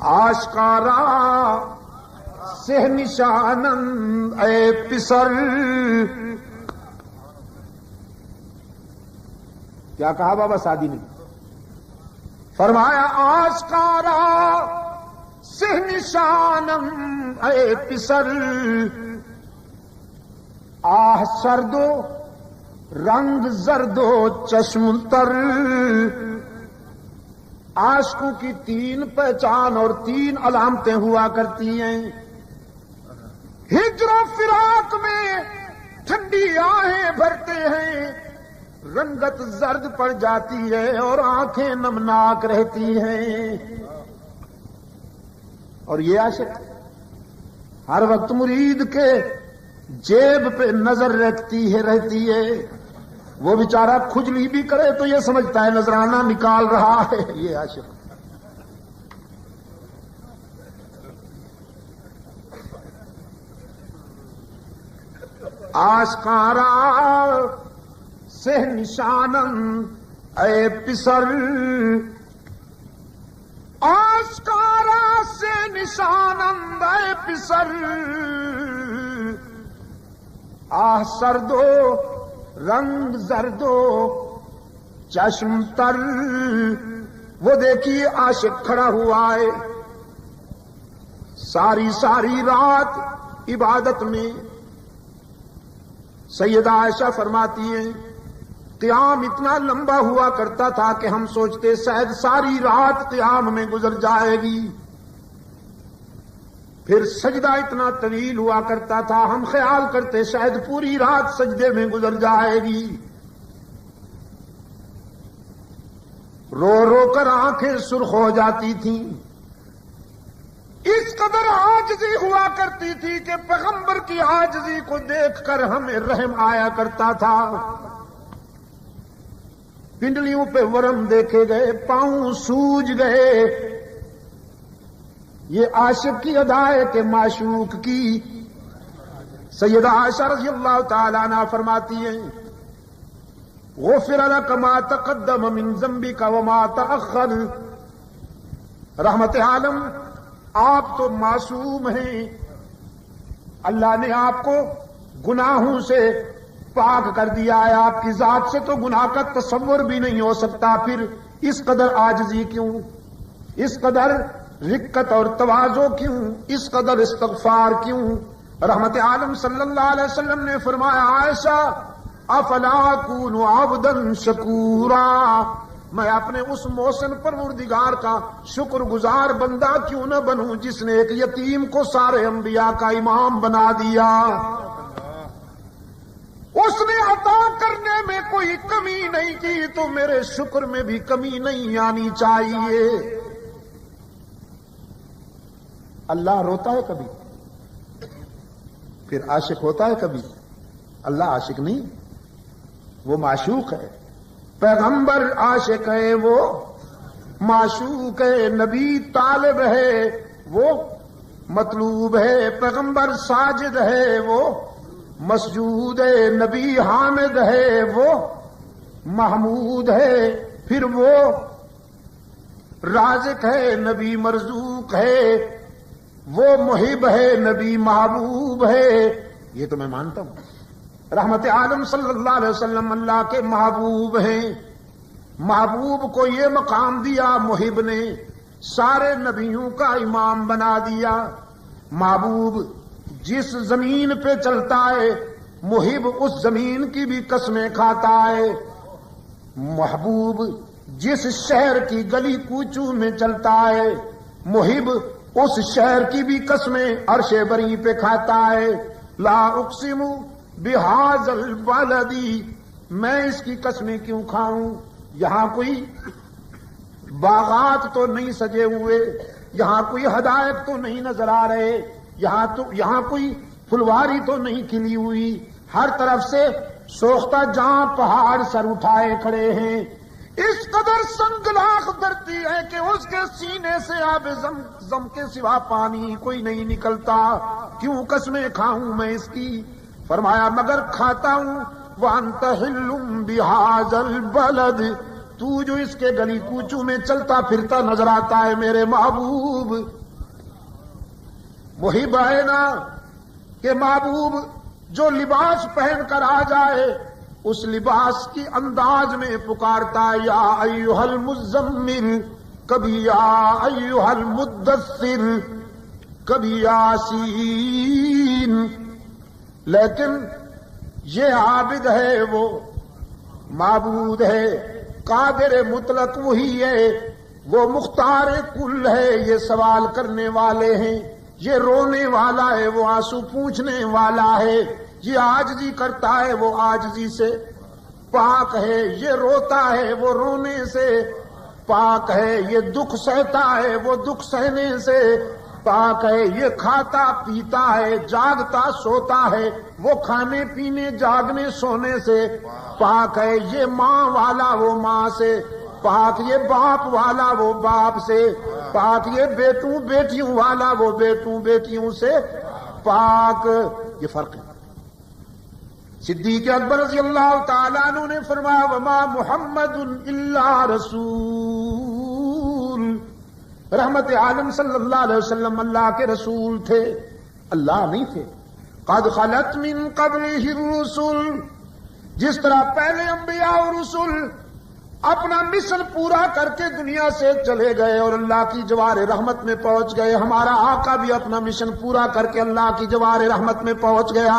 آشکارا سہ نشانند اے پسر. کیا کہا بابا سعدی نے؟ فرمایا آشکارا سہ نشانند اے پسر. آہ سردو رنگ زردو چشم تر. عاشقوں کی 3 پہچان اور 3 علامتیں ہوا کرتی ہیں. ہجر و فراق میں ٹھنڈی آہیں بھرتے ہیں، رنگت زرد پڑ جاتی ہے اور آنکھیں نمناک رہتی ہیں. اور یہ عاشق ہر وقت مرید کے جیب پہ نظر رہتی ہے. وہ بیچارہ کھجلی بھی کرے تو یہ سمجھتا ہے نذرانہ نکال رہا ہے. یہ عاشق آشکارا سہ نشانند اے پسر. آشکارا سے نشانند اے پسر. آہ سردو رنگ زردو چشم تر. وہ دیکھیے عاشق کھڑا ہوا ہے ساری رات عبادت میں. سیدہ عائشہ فرماتی ہیں قیام اتنا لمبا ہوا کرتا تھا کہ ہم سوچتے شاید ساری رات قیام میں گزر جائے گی. پھر سجدہ اتنا طویل ہوا کرتا تھا ہم خیال کرتے شاید پوری رات سجدے میں گزر جائے گی. رو رو کر آنکھیں سرخ ہو جاتی تھیں. اس قدر عاجزی ہوا کرتی تھی کہ پیغمبر کی عاجزی کو دیکھ کر ہمیں رحم آیا کرتا تھا. پنڈلیوں پہ ورم دیکھے گئے، پاؤں سوج گئے. یہ عاشق کی ادا ہے کہ معشوق کی. سیدہ عائشہ رضی اللہ تعالی عنہا فرماتی ہیں غفر لک ما تقدم من ذنبک وما تأخر. رحمت عالم آپ تو معصوم ہیں، اللہ نے آپ کو گناہوں سے پاک کر دیا ہے. آپ کی ذات سے تو گناہ کا تصور بھی نہیں ہو سکتا. پھر اس قدر عاجزی کیوں، اس قدر رقت اور تواضع کیوں، اس قدر استغفار کیوں؟ رحمت عالم صلی اللہ علیہ وسلم نے فرمایا عائشہ افلا اکون عبدا شکورا. میں اپنے اس محسن پروردگار کا شکر گزار بندہ کیوں نہ بنوں جس نے ایک یتیم کو سارے انبیاء کا امام بنا دیا. اس نے عطا کرنے میں کوئی کمی نہیں کی تو میرے شکر میں بھی کمی نہیں آنی چاہیے. اللہ روتا ہے کبھی؟ پھر عاشق ہوتا ہے کبھی؟ اللہ عاشق نہیں، وہ معشوق ہے. پیغمبر عاشق ہے، وہ معشوق ہے. نبی طالب ہے، وہ مطلوب ہے. پیغمبر ساجد ہے، وہ مسجود ہے. نبی حامد ہے، وہ محمود ہے. پھر وہ رازق ہے، نبی مرزوق ہے. وہ محب ہے، نبی محبوب ہے. یہ تو میں مانتا ہوں. رحمت عالم صلی اللہ علیہ وسلم اللہ کے محبوب ہیں. محبوب کو یہ مقام دیا محب نے، سارے نبیوں کا امام بنا دیا. محبوب جس زمین پہ چلتا ہے محب اس زمین کی بھی قسمیں کھاتا ہے. محبوب جس شہر کی گلی کوچوں میں چلتا ہے محب اس شہر کی بھی قسمیں عرش بری پہ کھاتا ہے. لا اقسم بہذا البلد، میں اس کی قسمیں کیوں کھاؤں؟ یہاں کوئی باغات تو نہیں سجے ہوئے، یہاں کوئی حدائق تو نہیں نظر آ رہے، یہاں کوئی پھلواری تو نہیں کھلی ہوئی. ہر طرف سے سوختہ جہاں پہاڑ سر اٹھائے کھڑے ہیں. اس قدر سنگلاخ دھرتی ہے کہ اس کے سینے سے آب زم کے سوا پانی کوئی نہیں نکلتا. کیوں قسمیں کھاؤں میں اس کی؟ فرمایا مگر کھاتا ہوں وَأَنْتَ حِلٌّ بِهَذَا الْبَلَدِ، تو جو اس کے گلی کوچوں میں چلتا پھرتا نظر آتا ہے میرے محبوب، وہی ہے نا کہ محبوب جو لباس پہن کر آ جائے اس لباس کی انداز میں پکارتا یا ایھا المزمل، کبھی یا ایھا المدثر، کبھی یاسین. لیکن یہ عابد ہے، وہ معبود ہے، قادر مطلق وہی ہے، وہ مختار کل ہے. یہ سوال کرنے والے ہیں، یہ رونے والا ہے، وہ آنسو پوچھنے والا ہے. یہ عاجزی کرتا ہے، وہ عاجزی سے پاک ہے. یہ روتا ہے، وہ رونے سے پاک ہے. یہ دکھ سہتا ہے، وہ دکھ سہنے سے پاک ہے. یہ کھاتا پیتا ہے، جاگتا سوتا ہے، وہ کھانے پینے جاگنے سونے سے پاک ہے. یہ ماں والا وہ ماں سے پاک، یہ باپ والا وہ باپ سے پاک، یہ بیٹوں بیٹیوں والا وہ بیٹوں بیٹیوں سے پاک. یہ فرق ہے. صدیق اکبر رضی اللہ تعالیٰ عنہ نے فرمایا وما محمد الا رسول، رحمت عالم صلی اللہ علیہ وسلم اللہ کے رسول تھے، اللہ نہیں تھے. قد خلت من قبلہ الرسل، جس طرح پہلے انبیاء اور رسول اپنا مشن پورا کر کے دنیا سے چلے گئے اور اللہ کی جوار رحمت میں پہنچ گئے، ہمارا آقا بھی اپنا مشن پورا کر کے اللہ کی جوار رحمت میں پہنچ گیا.